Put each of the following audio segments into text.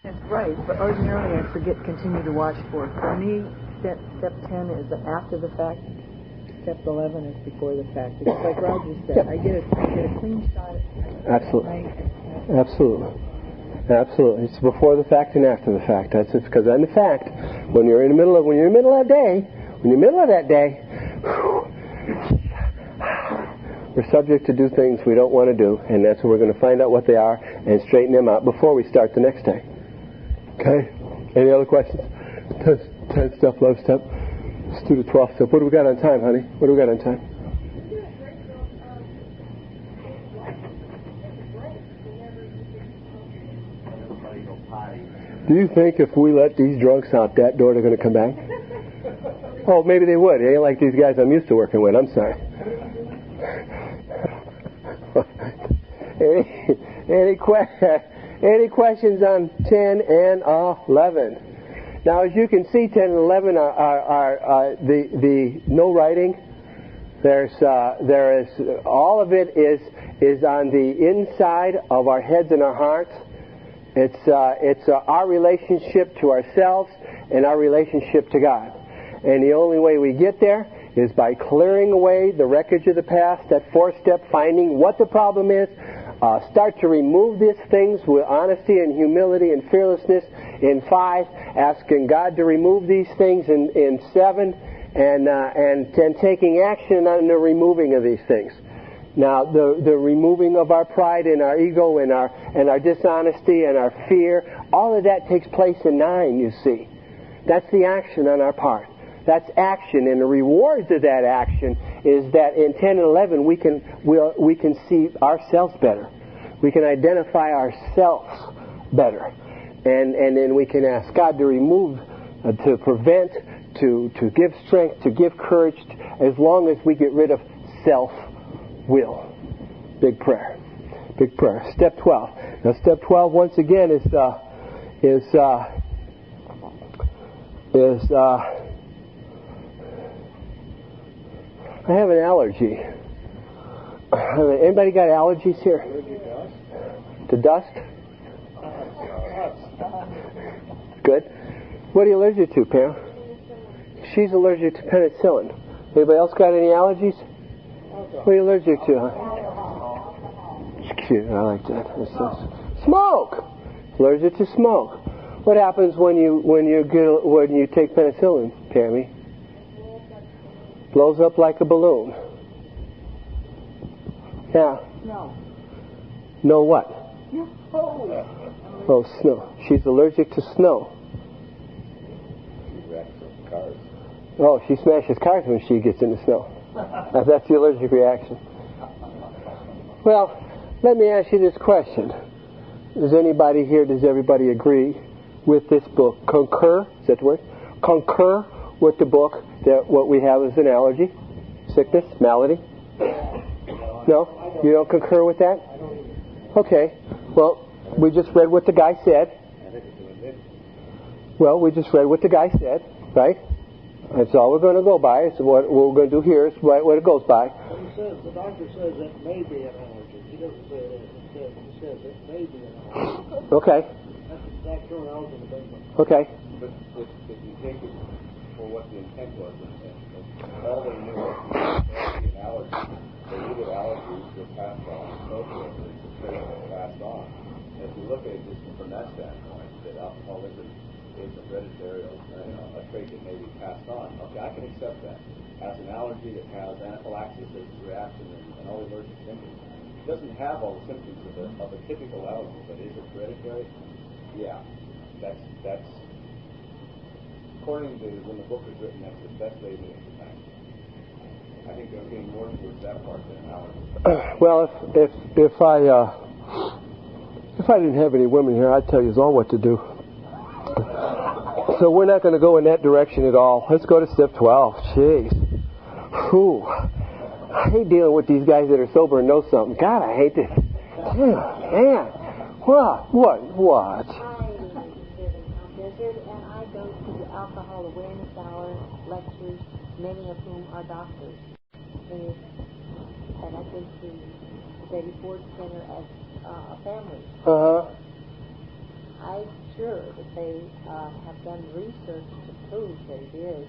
That's right, but ordinarily I forget continue to watch for. For me, step 10 is after the fact. Step 11 is before the fact. Because like Roger said, I get a clean shot at Absolutely. Absolutely. It's before the fact and after the fact. That's it. Because in the fact, when you're in the middle of that day, we're subject to do things we don't want to do, and that's when we're going to find out what they are and straighten them out before we start the next day. Okay? Any other questions? 10 step, 11 step. Let's do the 12th step. What do we got on time, honey? What do we got on time? Do you think if we let these drunks out that door, they're going to come back? Oh, maybe they would. They ain't like these guys I'm used to working with. I'm sorry. Any questions on 10 and 11? Now, as you can see, 10 and 11 are the no writing. There is all of it is on the inside of our heads and our hearts. It's our relationship to ourselves and our relationship to God. And the only way we get there is by clearing away the wreckage of the past, that 4-step, finding what the problem is, start to remove these things with honesty and humility and fearlessness in 5, asking God to remove these things in 7, and taking action on the removing of these things. Now, the removing of our pride and our ego and our dishonesty and our fear, all of that takes place in 9, you see. That's the action on our part. That's action, and the rewards of that action is that in 10 and 11 we can see ourselves better. We can identify ourselves better, and then we can ask God to remove, to prevent, to give strength, to give courage, as long as we get rid of self-will. Big prayer. Big prayer. Step 12. Now, step 12 once again is I have an allergy. Anybody got allergies here? To dust? Good. What are you allergic to, Pam? She's allergic to penicillin. Anybody else got any allergies? What are you allergic to, huh? It's cute. I like that. Smoke. Allergic to smoke. What happens when you take penicillin, Pammy? Blows up like a balloon. Yeah. No. No what? No. Oh, snow. She's allergic to snow. She wrecks cars. Oh, she smashes cars when she gets in the snow. That's the allergic reaction. Well, let me ask you this question. Does everybody agree with this book? Concur? Is that the word? Concur with the book that what we have is an allergy, sickness, malady? No? You don't concur with that? Okay. Well, we just read what the guy said. Well, we just read what the guy said, right? That's all we're going to go by. So what we're going to do here is what it goes by. The doctor says it may be an allergy. He doesn't say it is. He says it may be an allergy. Okay. That's the exact terminology in the big book. Okay. But if you take it for what the intent was, all they knew was an allergy. They knew that allergies were passed on, so forth, and it's a trait that's passed on. And if you look at it just from that standpoint, that alcoholism is a hereditary, a trait that may be passed on. Okay, I can accept that. As an allergy that has anaphylaxis as a reaction and all the allergic symptoms. It doesn't have all the symptoms of a typical allergy, but is it hereditary? Yeah. That's according to when the book was written, that's the best way to do it. I think they're getting more towards that part than an allergy. Well, if I didn't have any women here, I'd tell you all what to do. So we're not going to go in that direction at all. Let's go to step 12. Jeez. Whew. I hate dealing with these guys that are sober and know something. God, I hate this. Man. What? I live in Mount Desert, and I go to the Alcohol Awareness Hour lectures, many of whom are doctors. And I think the Betty Ford Center as a family. Uh-huh. I I'm sure that they have done research to prove that it is.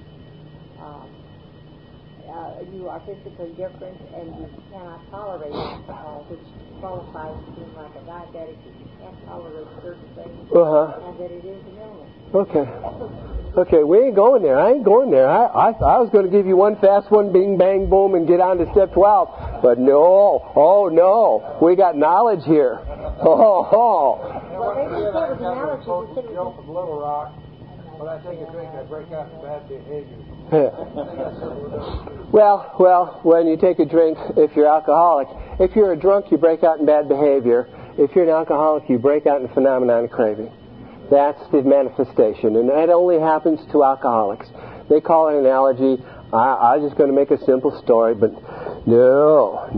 You are physically different and you cannot tolerate alcohol, which qualifies as being like a diabetic. You can't tolerate certain things, and that it is an illness. Okay, we ain't going there. I ain't going there. I was going to give you one fast one, bing, bang, boom, and get on to step 12. But no. Oh, no. We got knowledge here. Well, they didn't say it was an allergy. They said it Joke was of Little Rock. When I take a drink, I break out in bad behavior. Well, when you take a drink, if you're alcoholic, if you're a drunk, you break out in bad behavior. If you're an alcoholic, you break out in the phenomenon of craving. That's the manifestation, and that only happens to alcoholics. They call it an allergy. I'm just going to make a simple story, but no,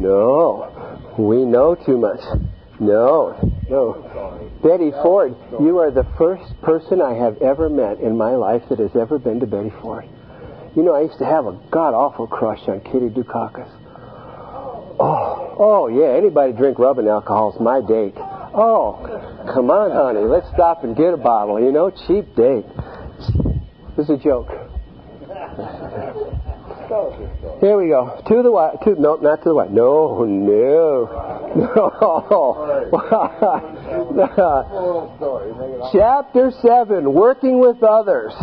we know too much. No. Betty Ford, you are the first person I have ever met in my life that has ever been to Betty Ford. You know, I used to have a god-awful crush on Kitty Dukakis. Oh, yeah, anybody drink rubbing alcohol is my date. Oh, come on, honey, let's stop and get a bottle, you know, cheap date. This is a joke. Here we go. To the what? No, not to the what? No. Chapter 7, working with others.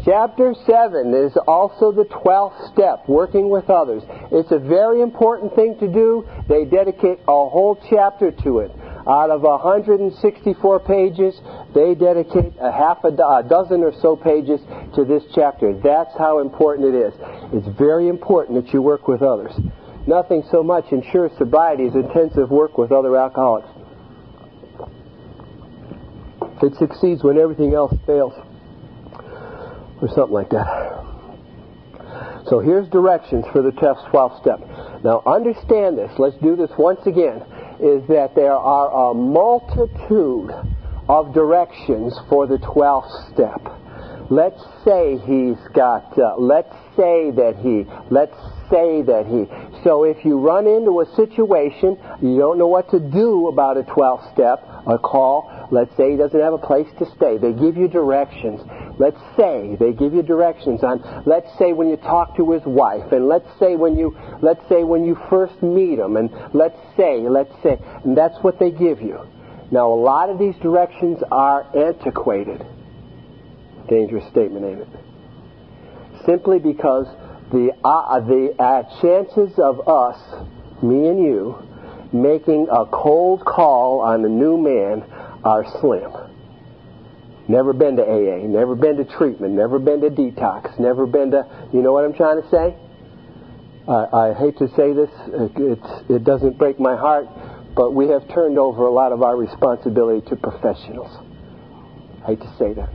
Chapter 7 is also the 12th step, working with others. It's a very important thing to do. They dedicate a whole chapter to it. Out of 164 pages, they dedicate a dozen or so pages to this chapter. That's how important it is. It's very important that you work with others. Nothing so much ensures sobriety as intensive work with other alcoholics. It succeeds when everything else fails. Or something like that. So here's directions for the 12th step. Now understand this. Let's do this once again. Is that there are a multitude of directions for the 12th step. Let's say he's got, let's say that he. So if you run into a situation, you don't know what to do about a 12th step, a call, let's say he doesn't have a place to stay. They give you directions. Let's say they give you directions on, let's say when you talk to his wife, and let's say when you first meet him, and let's say, and that's what they give you. Now a lot of these directions are antiquated. Dangerous statement, ain't it? Simply because the chances of us, me and you, making a cold call on a new man are slim. Never been to AA, never been to treatment, never been to detox, never been to, you know what I'm trying to say? I hate to say this, it doesn't break my heart, but we have turned over a lot of our responsibility to professionals. I hate to say that.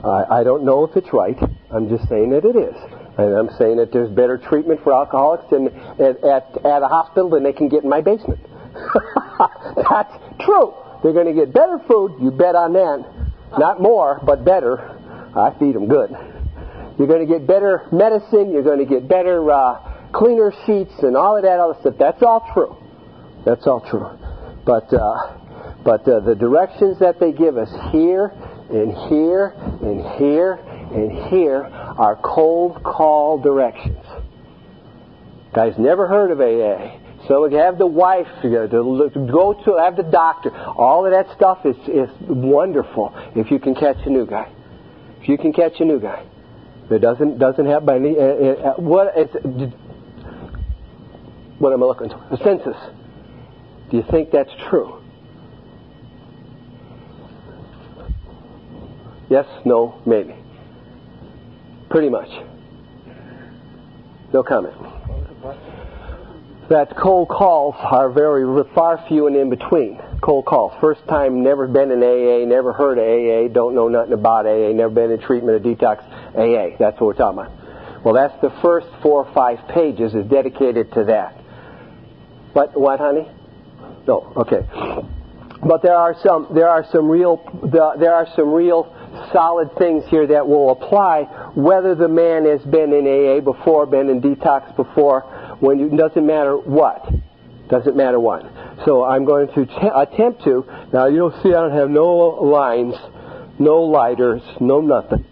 I don't know if it's right. I'm just saying that it is. And I'm saying that there's better treatment for alcoholics at a hospital than they can get in my basement. That's true. They're going to get better food, you bet on that. Not more, but better. I feed them good. You're going to get better medicine, you're going to get better cleaner sheets and all of that other stuff. That's all true. That's all true. But the directions that they give us here and here and here and here are cold call directions. Guys, never heard of AA. So we have the wife to go to, have the doctor. All of that stuff is wonderful if you can catch a new guy. If you can catch a new guy. It doesn't have by any what am I looking for? The census. Do you think that's true? Yes, no, maybe. Pretty much. No comment. That cold calls are far few and in between. Cold calls. First time, never been in AA, never heard of AA, don't know nothing about AA, never been in treatment or detox. AA, that's what we're talking about. Well, that's the first 4 or 5 pages is dedicated to that. But what, honey? No, okay. But there are some real solid things here that will apply whether the man has been in AA before, been in detox before. Doesn't matter what. So I'm going to attempt to. Now you'll see I don't have no lines, no lighters, no nothing.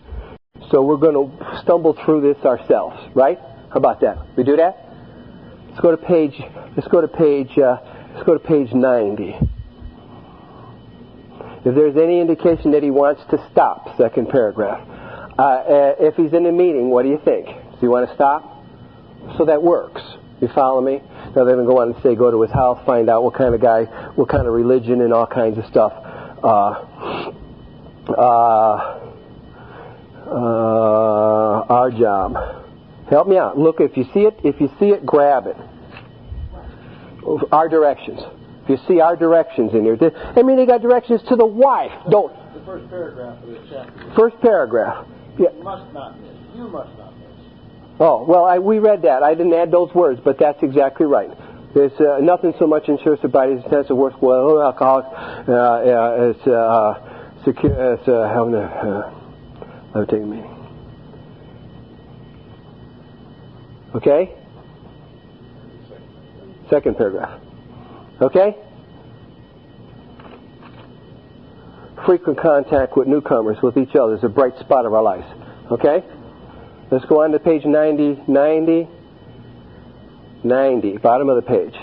So we're going to stumble through this ourselves, right? How about that? We do that? Let's go to page 90. If there's any indication that he wants to stop, second paragraph. If he's in a meeting, what do you think? Does he want to stop? So that works. You follow me? Now they're going to go on and say, go to his house, find out what kind of guy, what kind of religion, and all kinds of stuff. Our job. Help me out. Look, if you see it, grab it. Our directions. If you see our directions in here, I mean, they got directions to the wife. Don't. The first paragraph of this chapter. First paragraph. Yeah. You must not miss. You must not miss. Oh, well, we read that. I didn't add those words, but that's exactly right. There's nothing so much ensures sobriety as a sense of worthwhile alcoholics. I'm taking a meeting. Okay? Second paragraph. Okay? Frequent contact with newcomers, with each other, is a bright spot of our lives. Okay? Let's go on to page 90, bottom of the page.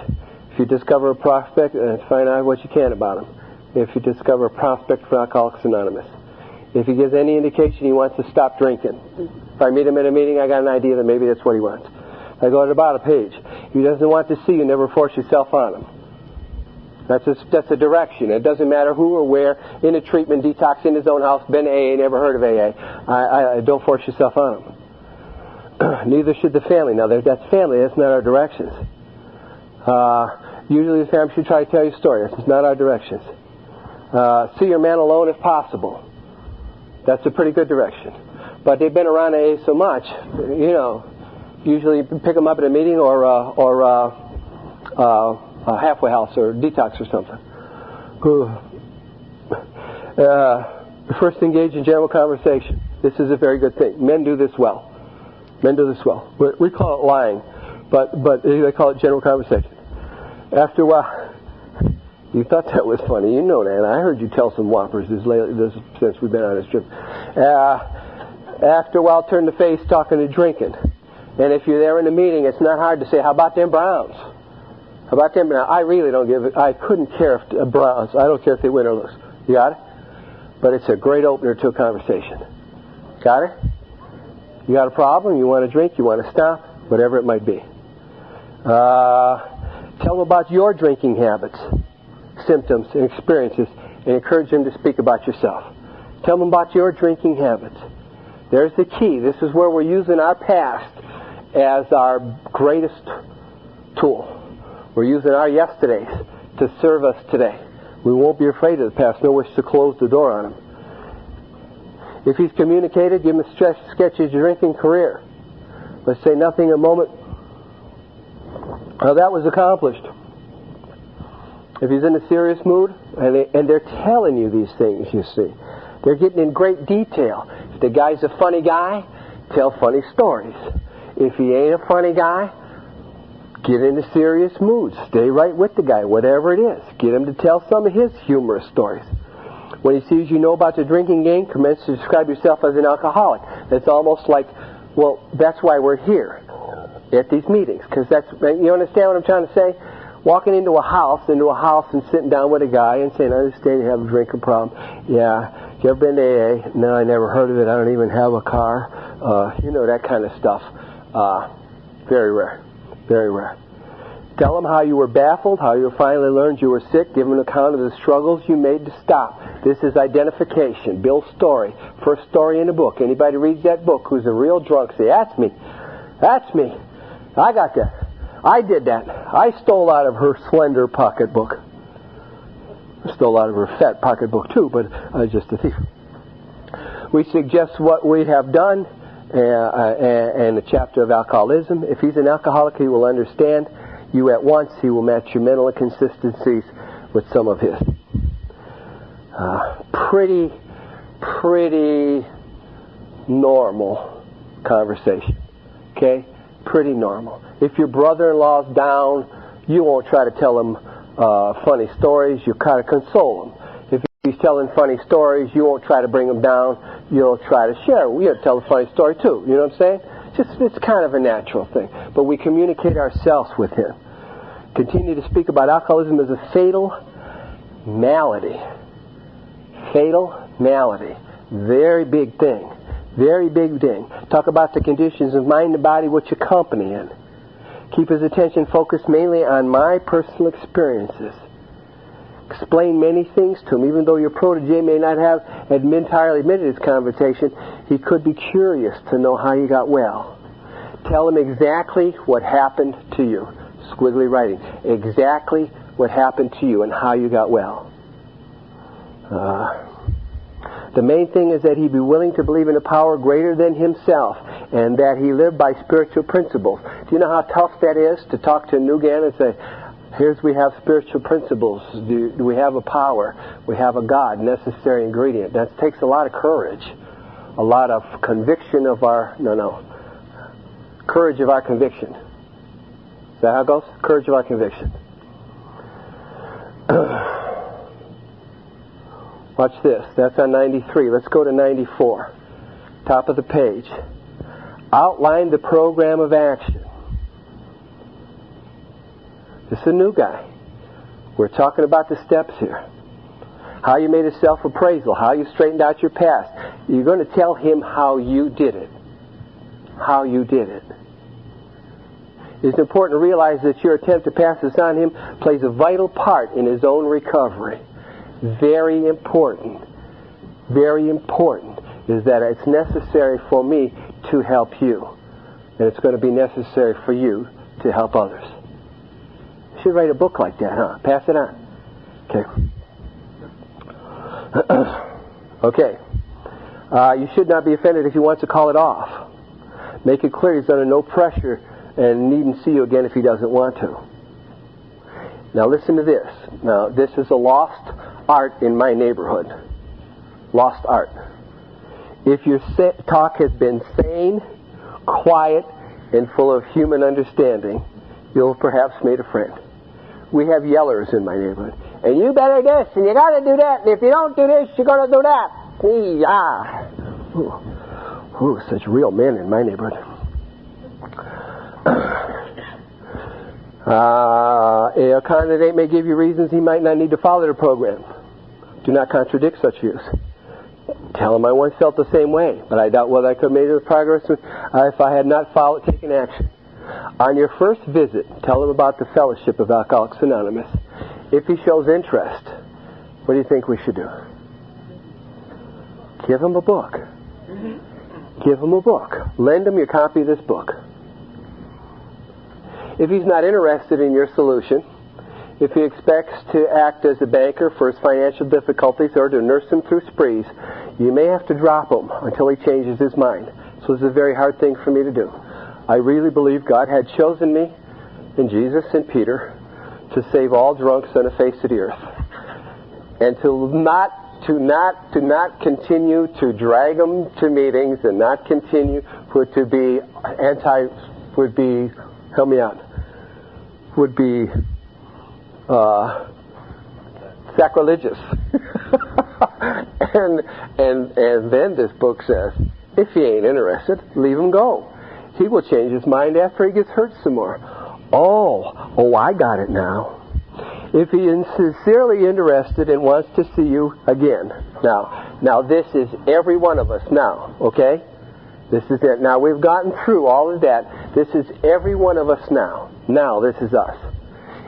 If you discover a prospect, find out what you can about him. If you discover a prospect for Alcoholics Anonymous. If he gives any indication he wants to stop drinking. If I meet him in a meeting, I got an idea that maybe that's what he wants. I go to the bottom page. If he doesn't want to see you, never force yourself on him. That's a direction. It doesn't matter who or where, in a treatment, detox, in his own house, been AA, never heard of AA. Don't force yourself on him. Neither should the family. Now, that's family. That's not our directions. Usually the family should try to tell you a story. That's not our directions. See your man alone if possible. That's a pretty good direction. But they've been around AA so much, usually you pick them up at a meeting or a halfway house or detox or something. First, engage in general conversation. This is a very good thing. Men do this well. We call it lying, but they call it general conversation. After a while, you thought that was funny. You know that. I heard you tell some whoppers since we've been on this trip. After a while, turn the face, talking and drinking. And if you're there in a meeting, it's not hard to say, how about them Browns? How about them? Now, I really don't give it. I couldn't care if Browns. I don't care if they win or lose. You got it? But it's a great opener to a conversation. Got it? You got a problem? You want to drink? You want to stop? Whatever it might be. Tell them about your drinking habits, symptoms, and experiences, and encourage them to speak about yourself. Tell them about your drinking habits. There's the key. This is where we're using our past as our greatest tool. We're using our yesterdays to serve us today. We won't be afraid of the past, nor wish to close the door on him. If he's communicated, give him a sketch of his drinking career. Let's say nothing a moment. Now that was accomplished. If he's in a serious mood, and they're telling you these things, you see. They're getting in great detail. If the guy's a funny guy, tell funny stories. If he ain't a funny guy, get into serious moods. Stay right with the guy, whatever it is. Get him to tell some of his humorous stories. When he sees you know about the drinking game, commence to describe yourself as an alcoholic. It's almost like, well, that's why we're here at these meetings. Because you understand what I'm trying to say? Walking into a house and sitting down with a guy and saying, I understand you have a drinking problem. Yeah. You ever been to AA? No, I never heard of it. I don't even have a car. That kind of stuff. Very rare. Very rare. Tell them how you were baffled, how you finally learned you were sick. Give them an account of the struggles you made to stop. This is identification. Bill's story. First story in the book. Anybody reads that book who's a real drunk, say, that's me. That's me. I got that. I did that. I stole out of her slender pocketbook. I stole out of her fat pocketbook too, but I was just a thief. We suggest what we have done in the chapter of alcoholism. If he's an alcoholic, he will understand you at once. He will match your mental inconsistencies with some of his. Pretty normal conversation. Okay? Pretty normal. If your brother-in-law's down, you won't try to tell him funny stories, you kind of console him. If he's telling funny stories, you won't try to bring him down. You'll try to share. We'll tell a funny story too. You know what I'm saying? It's kind of a natural thing. But we communicate ourselves with him. Continue to speak about alcoholism as a fatal malady. Fatal malady. Very big thing. Very big thing. Talk about the conditions of mind and body which accompany it. Keep his attention focused mainly on my personal experiences. Explain many things to him. Even though your protege may not have entirely admitted his conversation, he could be curious to know how you got well. Tell him exactly what happened to you. Squiggly writing. Exactly what happened to you and how you got well. The main thing is that he be willing to believe in a power greater than himself and that he live by spiritual principles. Do you know how tough that is to talk to a new guy and say, we have spiritual principles. Do we have a power? We have a God, necessary ingredient. That takes a lot of courage, a lot of conviction of our, courage of our conviction. Is that how it goes? Courage of our conviction. Watch this. That's on 93. Let's go to 94. Top of the page. Outline the program of action. This is a new guy. We're talking about the steps here. How you made a self-appraisal. How you straightened out your past. You're going to tell him how you did it. How you did it. It's important to realize that your attempt to pass this on him plays a vital part in his own recovery. Very important is that it's necessary for me to help you. And it's going to be necessary for you to help others. You should write a book like that, huh? Pass it on. Okay. You should not be offended if he wants to call it off. Make it clear he's under no pressure and needn't see you again if he doesn't want to. Now listen to this. Now this is a lost art in my neighborhood. Lost art. If your talk has been sane, quiet, and full of human understanding, you'll perhaps made a friend. We have yellers in my neighborhood. And you better this, and you gotta do that, and if you don't do this, you're gonna do that. Such real men in my neighborhood. A candidate may give you reasons he might not need to follow the program. Do not contradict such views. Tell him I once felt the same way, but I doubt whether I could have made the progress if I had not taken action. On your first visit, tell him about the fellowship of Alcoholics Anonymous. If he shows interest, what do you think we should do? Give him a book. Give him a book. Lend him your copy of this book. If he's not interested in your solution, if he expects to act as a banker for his financial difficulties or to nurse him through sprees, you may have to drop him until he changes his mind. So this is a very hard thing for me to do. I really believe God had chosen me and Jesus and Peter to save all drunks on the face of the earth. And to not continue to drag them to meetings and not continue to be help me out, would be sacrilegious. and then this book says, if he ain't interested, leave him go. He will change his mind after he gets hurt some more. Oh, I got it now. If he is sincerely interested and wants to see you again. Now this is every one of us now, okay? This is it. Now we've gotten through all of that. This is every one of us now. Now this is us.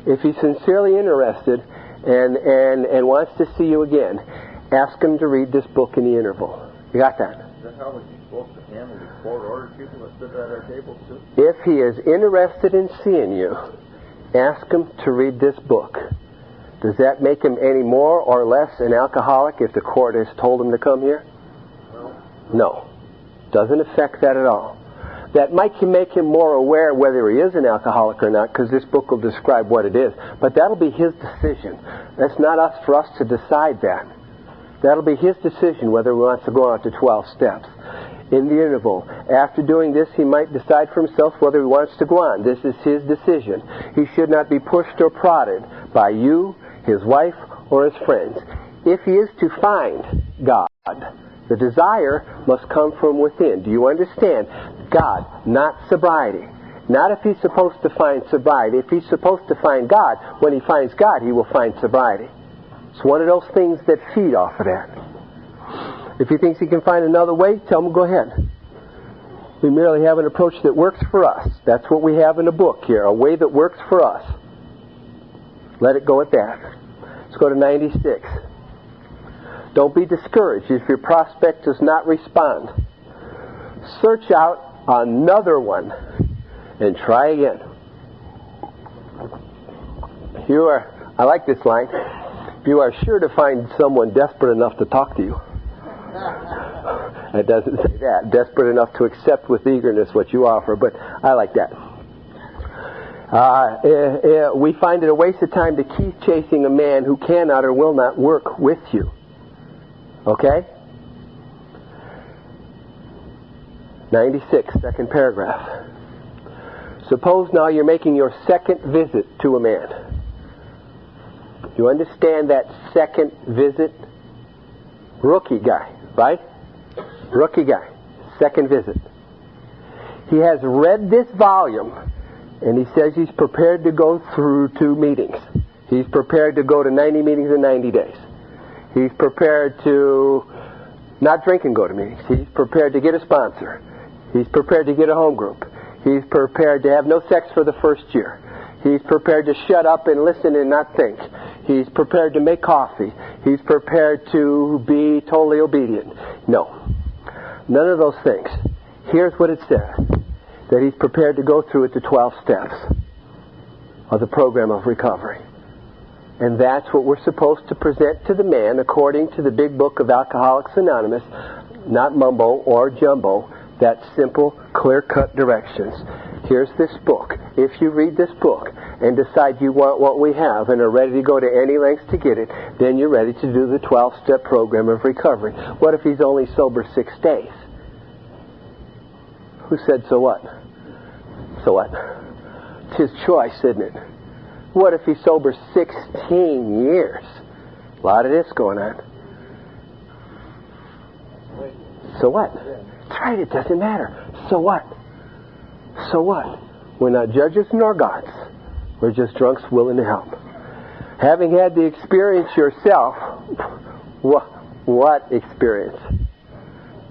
If he's sincerely interested and wants to see you again, ask him to read this book in the interval. You got that? Is that how we're supposed to handle the court-ordered people that sit at our tables too? If he is interested in seeing you, ask him to read this book. Does that make him any more or less an alcoholic if the court has told him to come here? No. Doesn't affect that at all. That might make him more aware whether he is an alcoholic or not, because this book will describe what it is. But that'll be his decision. That's not for us to decide that. That'll be his decision whether he wants to go out to 12 steps. in the interval. After doing this, he might decide for himself whether he wants to go on. This is his decision. He should not be pushed or prodded by you, his wife, or his friends. If he is to find God, the desire must come from within. Do you understand? God, not sobriety. Not if he's supposed to find sobriety. If he's supposed to find God, when he finds God, he will find sobriety. It's one of those things that feed off of that. If he thinks he can find another way, tell him, go ahead. We merely have an approach that works for us. That's what we have in the book here, a way that works for us. Let it go at that. Let's go to 96. Don't be discouraged if your prospect does not respond. Search out another one and try again. I like this line. You are sure to find someone desperate enough to talk to you. It doesn't say that. Desperate enough to accept with eagerness what you offer, but I like that. We find it a waste of time to keep chasing a man who cannot or will not work with you. Okay? 96, second paragraph. Suppose now you're making your second visit to a man. Do you understand that second visit? Rookie guy, right? Rookie guy. Second visit. He has read this volume, and he says he's prepared to go through 2 meetings. He's prepared to go to 90 meetings in 90 days. He's prepared to not drink and go to meetings. He's prepared to get a sponsor. He's prepared to get a home group. He's prepared to have no sex for the first year. He's prepared to shut up and listen and not think. He's prepared to make coffee. He's prepared to be totally obedient. No. None of those things. Here's what it says. That he's prepared to go through it, the 12 steps of the program of recovery. And that's what we're supposed to present to the man according to the big book of Alcoholics Anonymous, not mumbo or jumbo. That simple, clear-cut directions. Here's this book. If you read this book and decide you want what we have and are ready to go to any lengths to get it, then you're ready to do the 12-step program of recovery. What if he's only sober 6 days? Who said so what? So what? It's his choice, isn't it? What if he's sober 16 years? A lot of this going on. So what? That's right, it doesn't matter. So what? So what? We're not judges nor gods. We're just drunks willing to help. Having had the experience yourself, what experience?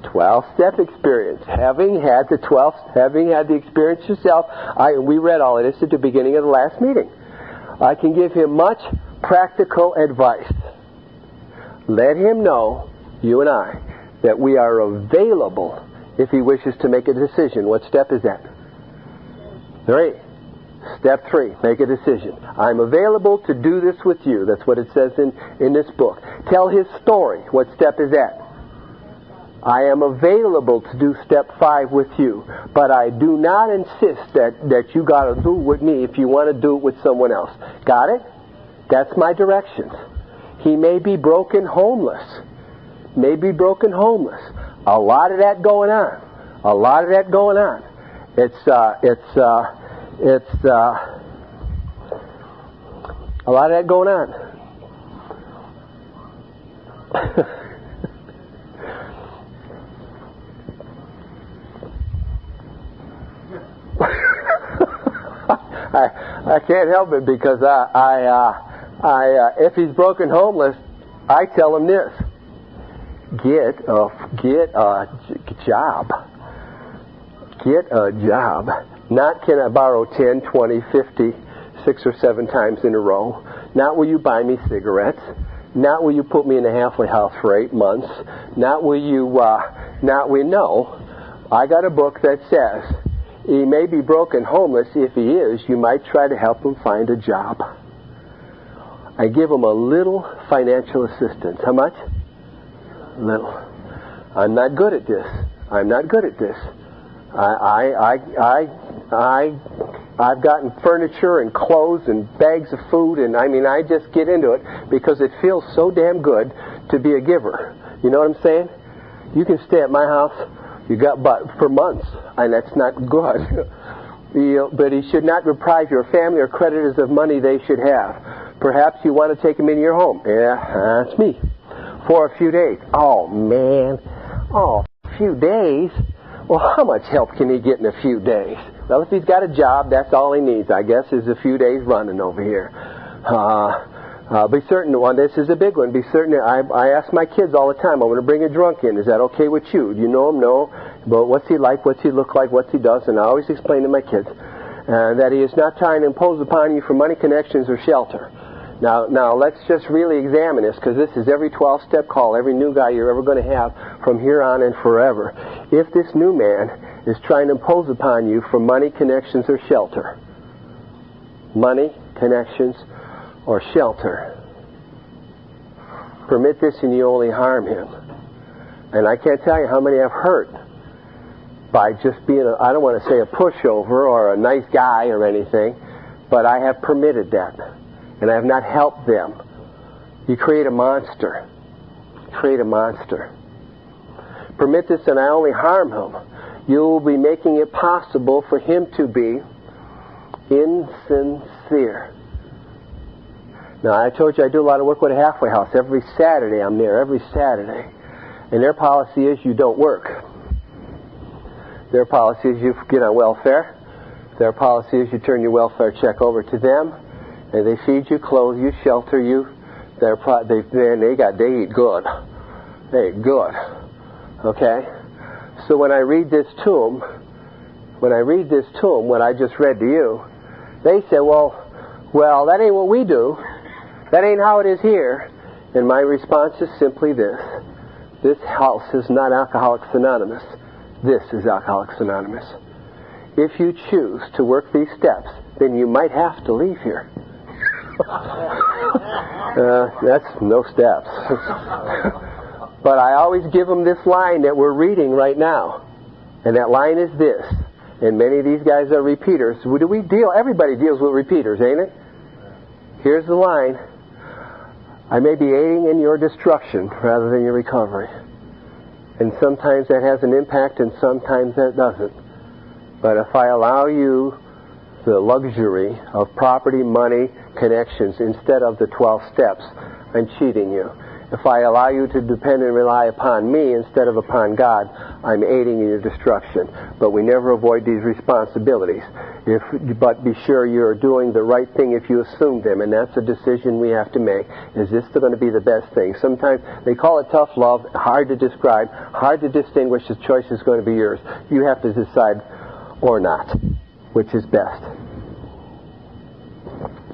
12-step experience. Having had the experience yourself, we read all of this at the beginning of the last meeting. I can give him much practical advice. Let him know, you and I, that we are available if he wishes to make a decision. What step is that? 3. Step 3, make a decision. I'm available to do this with you. That's what it says in this book. Tell his story. What step is that? I am available to do step 5 with you, but I do not insist that you got to do it with me if you want to do it with someone else. Got it? That's my directions. He may be broken homeless. A lot of that going on. A lot of that going on. It's a lot of that going on. I can't help it because if he's broken homeless, I tell him this. Get a job. Get a job. Not can I borrow 10, 20, 50, 6 or 7 times in a row. Not will you buy me cigarettes. Not will you put me in a halfway house for 8 months. Not will you, no. I got a book that says, he may be broken homeless. If he is, you might try to help him find a job. I give him a little financial assistance. How much? Little. I'm not good at this. I've gotten furniture and clothes and bags of food, and I just get into it because it feels so damn good to be a giver. You know what I'm saying? You can stay at my house But for months, and that's not good. But he should not deprive your family or creditors of money they should have. Perhaps you want to take him into your home. Yeah, that's me. For a few days. Oh, man. Oh, a few days? Well, how much help can he get in a few days? Well, if he's got a job, that's all he needs, I guess, is a few days running over here. Be certain, this is a big one, be certain, I ask my kids all the time, I want to bring a drunk in, is that okay with you? Do you know him? No. But what's he like, what's he look like, what's he does? And I always explain to my kids that he is not trying to impose upon you for money, connections, or shelter. Now let's just really examine this, because this is every 12-step call, every new guy you're ever going to have from here on and forever. If this new man is trying to impose upon you for money, connections, or shelter, money, connections, or shelter, permit this and you only harm him. And I can't tell you how many I've hurt by just being, I don't want to say a pushover or a nice guy or anything, but I have permitted that. And I have not helped them. You create a monster. Create a monster. Permit this and I only harm him. You will be making it possible for him to be insincere. Now, I told you I do a lot of work with a halfway house. Every Saturday I'm there, every Saturday. And their policy is you don't work. Their policy is you get on welfare. Their policy is you turn your welfare check over to them. And they feed you, clothe you, shelter you. They eat good. They eat good. Okay? So when I read this to them, what I just read to you, they say, well, that ain't what we do. That ain't how it is here. And my response is simply this. This house is not Alcoholics Anonymous. This is Alcoholics Anonymous. If you choose to work these steps, then you might have to leave here. That's no steps. But I always give them this line that we're reading right now. And that line is this. And many of these guys are repeaters. Everybody deals with repeaters, ain't it? Here's the line. I may be aiding in your destruction rather than your recovery. And sometimes that has an impact and sometimes that doesn't. But if I allow you the luxury of property, money, connections instead of the 12 steps, I'm cheating you. If I allow you to depend and rely upon me instead of upon God, I'm aiding in your destruction. But we never avoid these responsibilities. But be sure you're doing the right thing if you assume them, and that's a decision we have to make. Is this going to be the best thing? Sometimes they call it tough love, hard to describe, hard to distinguish. The choice is going to be yours. You have to decide or not, which is best.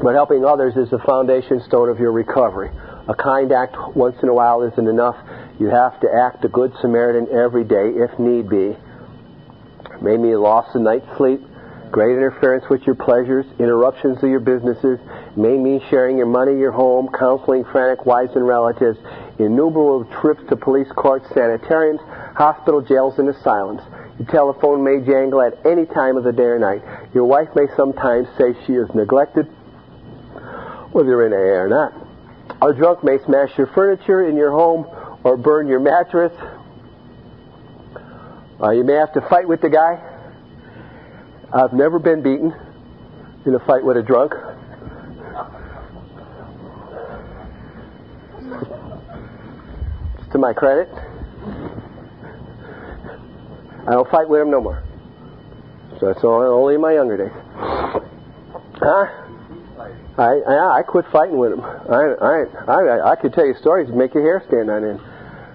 But helping others is the foundation stone of your recovery. A kind act once in a while isn't enough. You have to act a good Samaritan every day if need be. Maybe you lost a night's sleep, great interference with your pleasures, interruptions of your businesses, may mean sharing your money, your home, counseling frantic wives and relatives, innumerable trips to police courts, sanitariums, hospital, jails, and asylums. Your telephone may jangle at any time of the day or night. Your wife may sometimes say she is neglected, whether you're in AA or not. A drunk may smash your furniture in your home or burn your mattress. You may have to fight with the guy. I've never been beaten in a fight with a drunk. Just to my credit. I don't fight with him no more. So that's only in my younger days. Huh? I quit fighting with him. I could tell you stories that make your hair stand on end.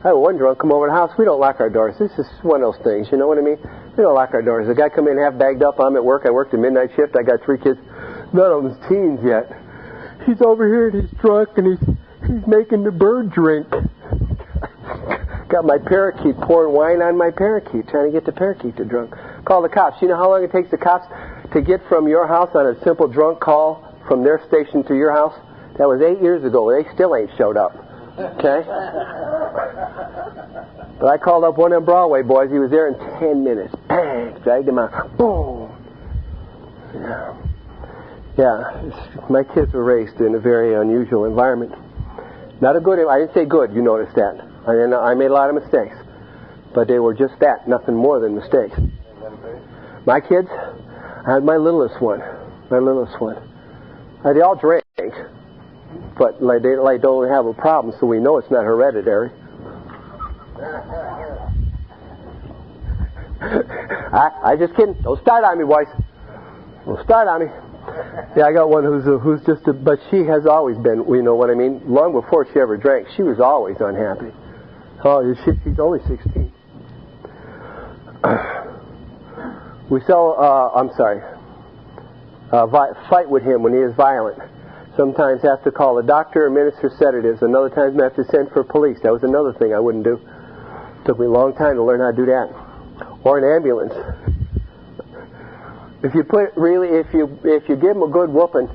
I had one drunk come over to the house. We don't lock our doors. This is one of those things, you know what I mean? We don't lock our doors. The guy come in half bagged up. I'm at work. I worked a midnight shift. I got 3 kids. None of them's teens yet. He's over here and he's drunk and he's making the bird drink. Got my parakeet pouring wine on my parakeet, trying to get the parakeet to drunk. Call the cops. You know how long it takes the cops to get from your house on a simple drunk call from their station to your house? That was 8 years ago. They still ain't showed up. Okay? But I called up one of them Broadway boys. He was there in 10 minutes. Bang! Dragged him out. Boom! Yeah. My kids were raised in a very unusual environment. Not a good, I didn't say good, you noticed that. I made a lot of mistakes. but they were just that, nothing more than mistakes. My kids, I had my littlest one. They all drank, but they don't have a problem, so we know it's not hereditary. I just kidding. Don't start on me, boys. Don't start on me. Yeah, I got one who's just but she has always been, you know what I mean? Long before she ever drank, she was always unhappy. Oh, she's only 16. We sell, fight with him when he is violent. Sometimes have to call a doctor or administer sedatives. Another time have to send for police. That was another thing I wouldn't do. Took me a long time to learn how to do that. Or an ambulance. If you give them a good whooping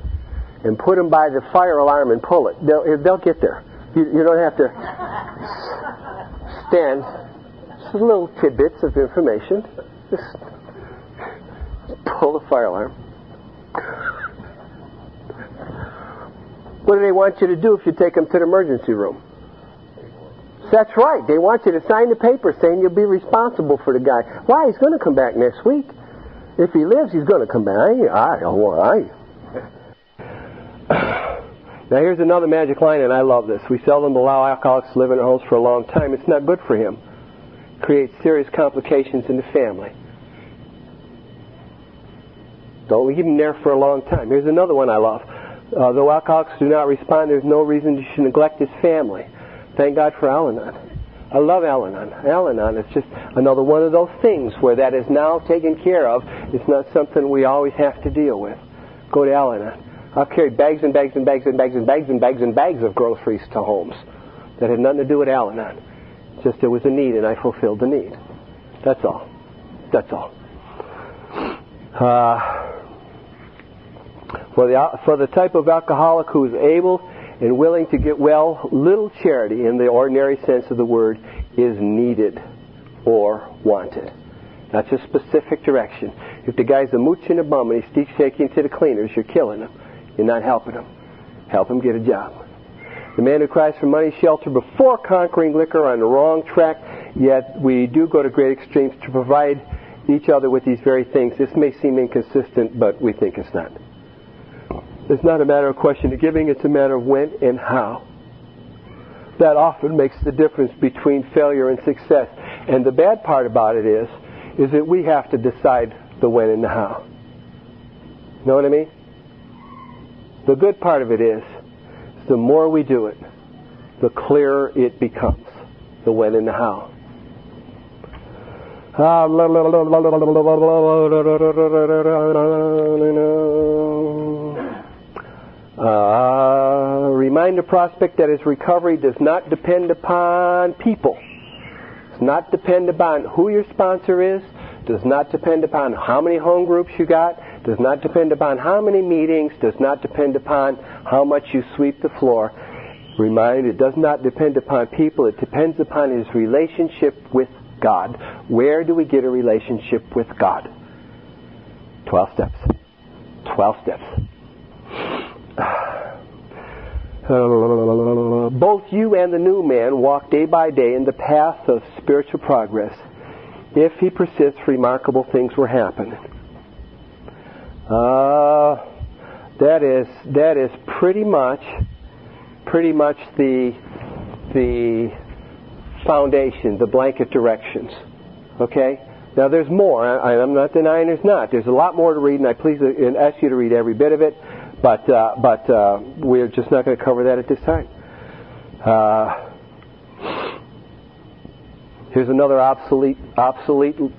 and put them by the fire alarm and pull it, they'll get there. You don't have to stand. Just little tidbits of information. Just pull the fire alarm. What do they want you to do if you take them to the emergency room? That's right. They want you to sign the paper saying you'll be responsible for the guy. Why? He's going to come back next week. If he lives, he's going to come back. Now here's another magic line, and I love this. We seldom allow alcoholics to live in our homes for a long time. It's not good for him. It creates serious complications in the family. Don't leave him there for a long time. Here's another one I love. Though alcoholics do not respond, there's no reason you should neglect his family. Thank God for Al-Anon. I love Al-Anon. Al-Anon is just another one of those things where that is now taken care of. It's not something we always have to deal with. Go to Al-Anon. I'll carry bags and bags and bags and bags and bags and bags and bags of groceries to homes that had nothing to do with Al-Anon. Just there was a need and I fulfilled the need. That's all. That's all. For the type of alcoholic who is able and willing to get well, little charity in the ordinary sense of the word is needed or wanted. That's a specific direction. If the guy's a mooch and a bum and he's taking to the cleaners, you're killing him. You're not helping him. Help him get a job. The man who cries for money, shelter before conquering liquor on the wrong track, yet we do go to great extremes to provide each other with these very things. This may seem inconsistent, but we think it's not. It's not a matter of question of giving, it's a matter of when and how. That often makes the difference between failure and success. And the bad part about it is that we have to decide the when and the how. You know what I mean? The good part of it is, the more we do it, the clearer it becomes, the when and the how. Remind the prospect that his recovery does not depend upon people. Does not depend upon who your sponsor is. Does not depend upon how many home groups you got. Does not depend upon how many meetings. Does not depend upon how much you sweep the floor. Remind, it does not depend upon people. It depends upon his relationship with God. Where do we get a relationship with God? 12 steps. 12 steps. Both you and the new man walk day by day in the path of spiritual progress. If he persists, remarkable things will happen. That is pretty much the foundation, the blanket directions. Okay? Now there's more. I'm not denying there's not. There's a lot more to read, and I please ask you to read every bit of it. But we're just not going to cover that at this time. Here's another obsolete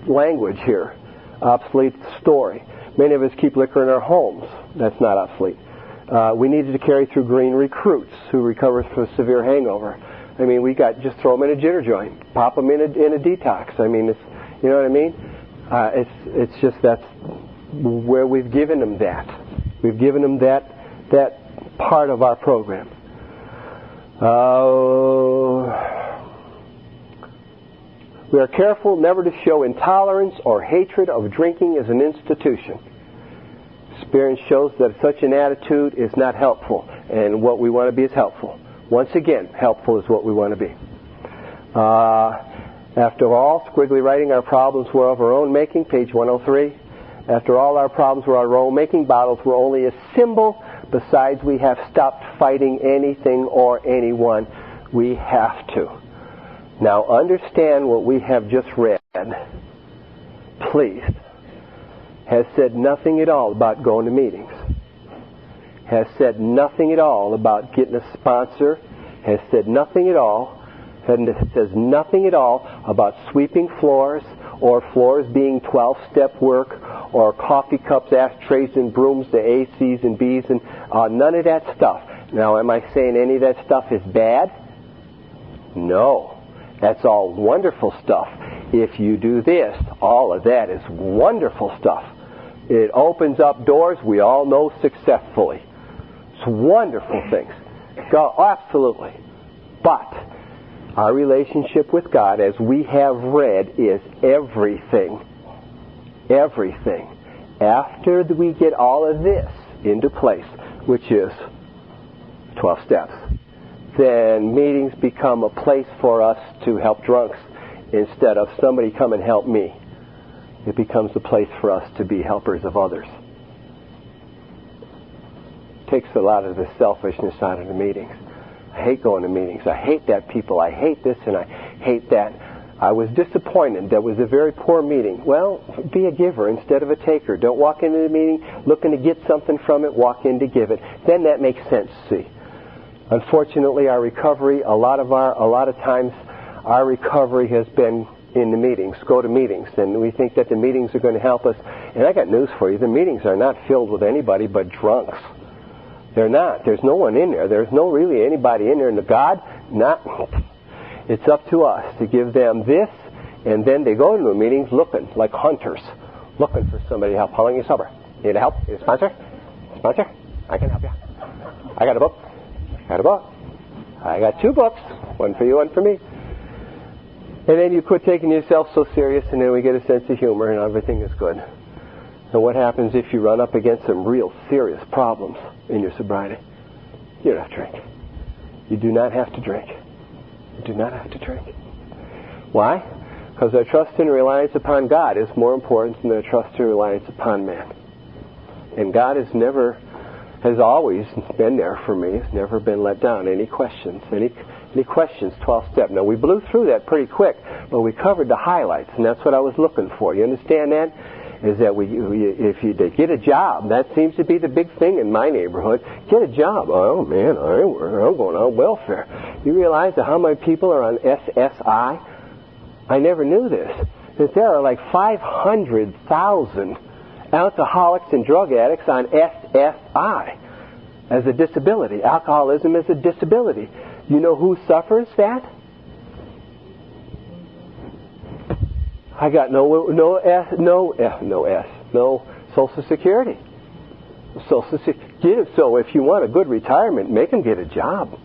language here. Obsolete story. Many of us keep liquor in our homes. That's not obsolete. We needed to carry through green recruits who recover from a severe hangover. I mean, just throw them in a jitter joint, pop them in a detox. I mean, you know what I mean? It's just that's where we've given them that. We've given them that part of our program. We are careful never to show intolerance or hatred of drinking as an institution. Experience shows that such an attitude is not helpful, and what we want to be is helpful. Once again, helpful is what we want to be. After all, squiggly writing, our problems were of our own making, page 103. After all our problems were our own making, battles were only a symbol. Besides, we have stopped fighting anything or anyone. We have to. Now understand what we have just read. Please. Has said nothing at all about going to meetings. Has said nothing at all about getting a sponsor. Has said nothing at all. And it says nothing at all about sweeping floors or floors being 12-step work or coffee cups, ashtrays, and brooms, the A's, C's, and B's, and none of that stuff. Now, am I saying any of that stuff is bad? No. That's all wonderful stuff. If you do this, all of that is wonderful stuff. It opens up doors we all know successfully. It's wonderful things. Go, absolutely. But our relationship with God, as we have read, is everything. Everything. After we get all of this into place, which is 12 steps, then meetings become a place for us to help drunks instead of somebody come and help me. It becomes a place for us to be helpers of others. It takes a lot of the selfishness out of the meetings. I hate going to meetings. I hate that people. I hate this and I hate that. I was disappointed. That was a very poor meeting. Well, be a giver instead of a taker. Don't walk into the meeting looking to get something from it. Walk in to give it. Then that makes sense, see. Unfortunately, our recovery, a lot of times, our recovery has been in the meetings. Go to meetings. And we think that the meetings are going to help us. And I got news for you. The meetings are not filled with anybody but drunks. They're not. There's no one in there. There's no really anybody in there. And the God, not. It's up to us to give them this, and then they go into the meetings looking like hunters, looking for somebody to help. How long are you sober? Need help? Need a sponsor? Sponsor? I can help you. I got a book. I got 2 books. One for you, one for me. And then you quit taking yourself so serious, and then we get a sense of humor, and everything is good. And what happens if you run up against some real serious problems in your sobriety? You don't have to drink. You do not have to drink. You do not have to drink. Why? Because our trust and reliance upon God is more important than our trust and reliance upon man. And God has always been there for me. Has never been let down. Any questions? Any questions? 12 step. Now, we blew through that pretty quick, but we covered the highlights, and that's what I was looking for. You understand that? Is that if you get a job, that seems to be the big thing in my neighborhood. Get a job. Oh, man, I'm going on welfare. You realize how many people are on SSI? I never knew this. That there are like 500,000 alcoholics and drug addicts on SSI as a disability. Alcoholism is a disability. You know who suffers that? I got no Social Security. So if you want a good retirement, make them get a job.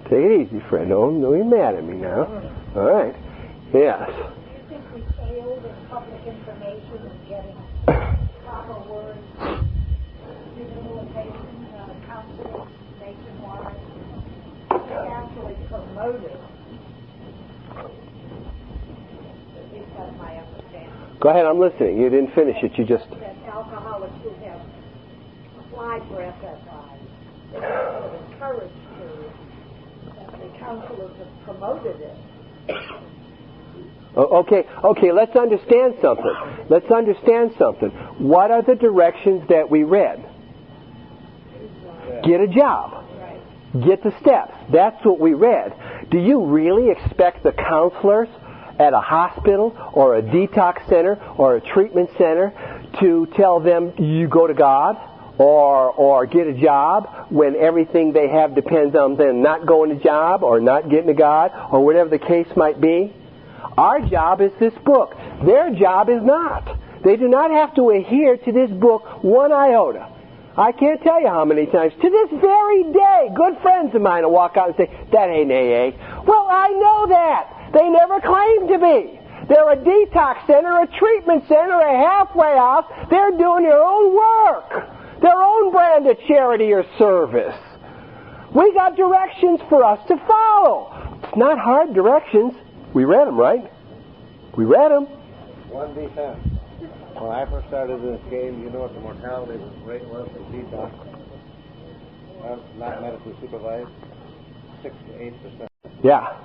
Take it easy, friend. Don't be mad at me now. All right. Yes. Do you think we failed in public information and getting proper words, rehabilitation, counseling nationwide? We actually promoted. That's my understanding. Go ahead, I'm listening. You didn't finish it. You just... That alcoholics who have applied for SSI, they were encouraged to, and the counselors have promoted it. Okay, let's understand something. What are the directions that we read? Get a job. Get the steps. That's what we read. Do you really expect the counselors at a hospital or a detox center or a treatment center to tell them you go to God or get a job when everything they have depends on them not going to job or not getting to God or whatever the case might be? Our job is this book. Their job is not. They do not have to adhere to this book one iota. I can't tell you how many times, to this very day, good friends of mine will walk out and say, that ain't AA. Well, I know that. They never claim to be. They're a detox center, a treatment center, a halfway house. They're doing their own work, their own brand of charity or service. We got directions for us to follow. It's not hard directions. We read them, right? We read them. One defense. When I first started this game, you know what the mortality rate was for detox? Not medically supervised? 6 to 8%. Yeah.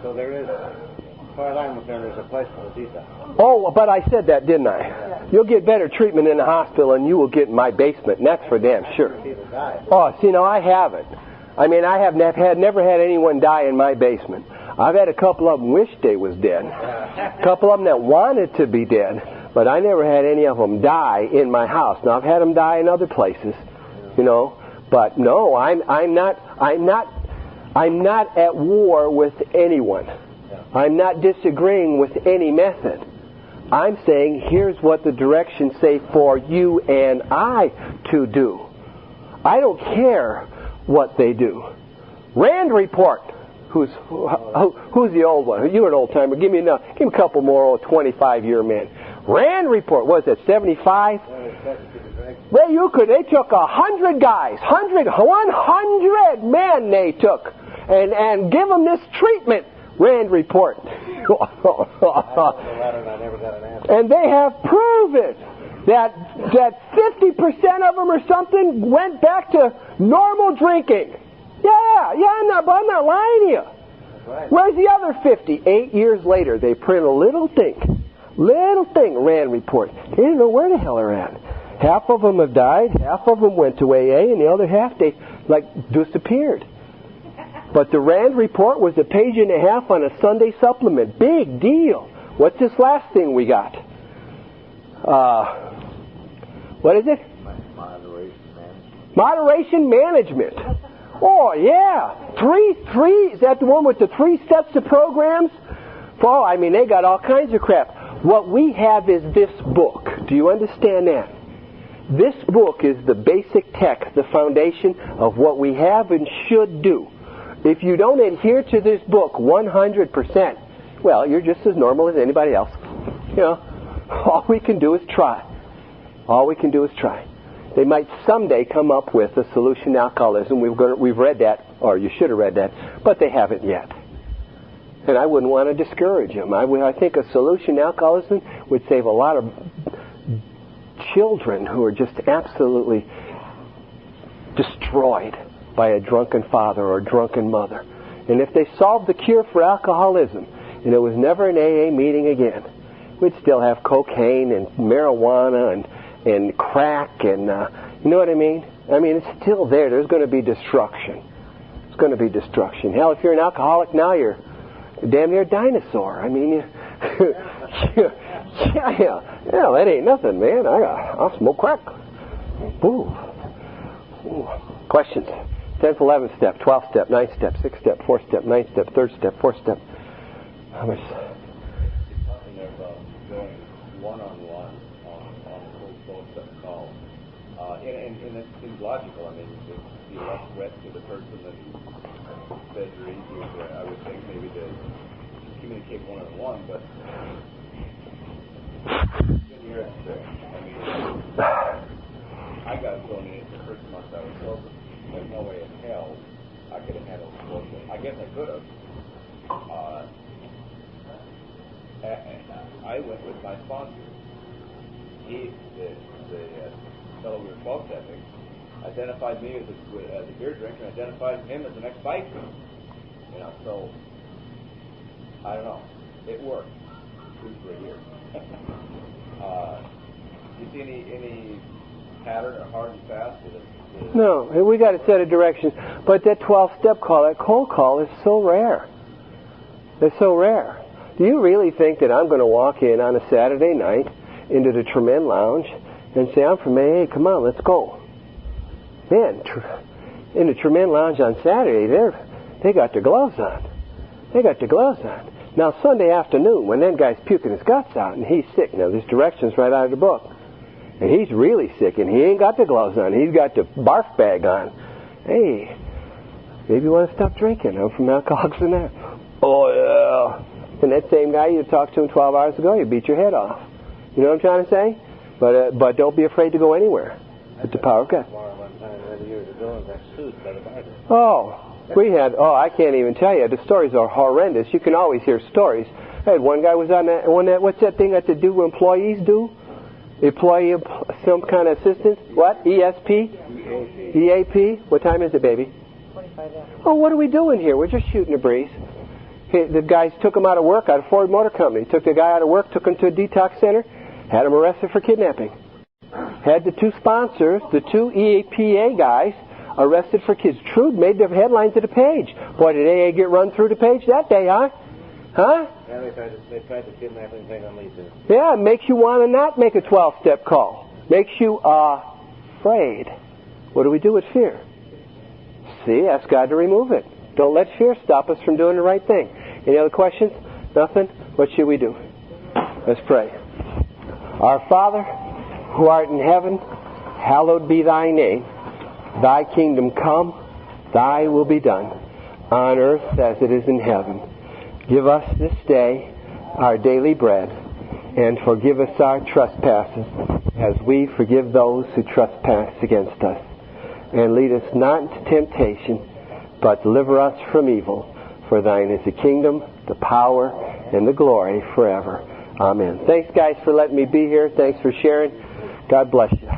So there is, as far as I'm concerned, there's a place for the detox. Oh, but I said that, didn't I? Yeah. You'll get better treatment in the hospital than you will get in my basement, and that's for damn sure. People die. Oh, see, no, I haven't. I mean, I have never had anyone die in my basement. I've had a couple of them wish they was dead. A couple of them that wanted to be dead, but I never had any of them die in my house. Now, I've had them die in other places, you know, but no, I'm not at war with anyone. I'm not disagreeing with any method. I'm saying here's what the directions say for you and I to do. I don't care what they do. Rand report. Who's the old one? You're an old timer. Give me a couple more old 25-year men. Rand report. What is that? 75. Well, they took 100 guys, 100 men they took, and give them this treatment. Rand report. And they have proven that 50% of them or something went back to normal drinking. Yeah, I'm not lying to you. Right. Where's the other 50? 8 years later, they print a little thing, Rand report. They didn't know where the hell they're at. Half of them have died, half of them went to AA, and the other half, they, disappeared. But the Rand report was a page and a half on a Sunday supplement. Big deal. What's this last thing we got? What is it? Moderation management. Oh, yeah. Three, is that the one with the 3 steps to programs? Oh, I mean, they got all kinds of crap. What we have is this book. Do you understand that? This book is the basic text, the foundation of what we have and should do. If you don't adhere to this book 100%, well, you're just as normal as anybody else. You know, all we can do is try. All we can do is try. They might someday come up with a solution to alcoholism. We've read that, or you should have read that, but they haven't yet. And I wouldn't want to discourage them. I think a solution to alcoholism would save a lot of children who are just absolutely destroyed by a drunken father or a drunken mother. And if they solved the cure for alcoholism, and it was never an AA meeting again, we'd still have cocaine and marijuana and crack and, you know what I mean? I mean, it's still there. There's going to be destruction. It's going to be destruction. Hell, if you're an alcoholic now, you're damn near a dinosaur. I mean, yeah, that ain't nothing, man. I'll smoke crack. Ooh. Questions? 10th, 11th step, 12th step, 9th step, 6th step, 4th step, 9th step, 3rd step, 4th step. How much? Talking there about going one-on-one on the whole step call. And it seems logical. I mean, it'd be less threat to the person that says you're easier to, I would think, maybe to communicate one-on-one, but in your experience, I mean, I got thrown in the first month I was sober. There's no way in hell I could have handled the bullshit. I guess I could have. I went with my sponsor. He, the fellow we were smoke testing, identified me as a beer drinker, and identified him as the next biker. You know, so I don't know. It worked. 2 for a year. Do you see any pattern or hard and fast to this? No, we got a set of directions. But that 12-step call, that cold call, is so rare. It's so rare. Do you really think that I'm going to walk in on a Saturday night into the Tremend Lounge and say, I'm from AA, come on, let's go? Man, in the Tremend Lounge on Saturday, they got their gloves on. They got their gloves on. Now, Sunday afternoon, when that guy's puking his guts out and he's sick, now there's directions right out of the book. And he's really sick, and he ain't got the gloves on. He's got the barf bag on. Hey, maybe you want to stop drinking. I'm from Alcoholics Anonymous. Oh, yeah. And that same guy you talked to him 12 hours ago, you beat your head off. You know what I'm trying to say? But don't be afraid to go anywhere with the power of God. One time, many years ago, and got sued by the bartender. Oh, We had, I can't even tell you. The stories are horrendous. You can always hear stories. I had one guy was on that, what's that thing that the employees do? Some kind of assistance? What? ESP? EAP? What time is it, baby? 25 after. Oh, what are we doing here? We're just shooting a breeze. The guys took him out of work, out of Ford Motor Company. Took the guy out of work, took him to a detox center, had him arrested for kidnapping. Had the two sponsors, the two EAPA guys, arrested for kids. True, made the headlines of the page. Boy, did AA get run through the page that day, huh? Huh? Yeah, they tried to kidnap and take on Lisa. Yeah, it makes you want to not make a 12-step call. Makes you afraid. What do we do with fear? See, ask God to remove it. Don't let fear stop us from doing the right thing. Any other questions? Nothing? What should we do? Let's pray. Our Father, who art in heaven, hallowed be thy name. Thy kingdom come, thy will be done, on earth as it is in heaven. Give us this day our daily bread, and forgive us our trespasses, as we forgive those who trespass against us. And lead us not into temptation, but deliver us from evil. For thine is the kingdom, the power, and the glory forever. Amen. Thanks, guys, for letting me be here. Thanks for sharing. God bless you.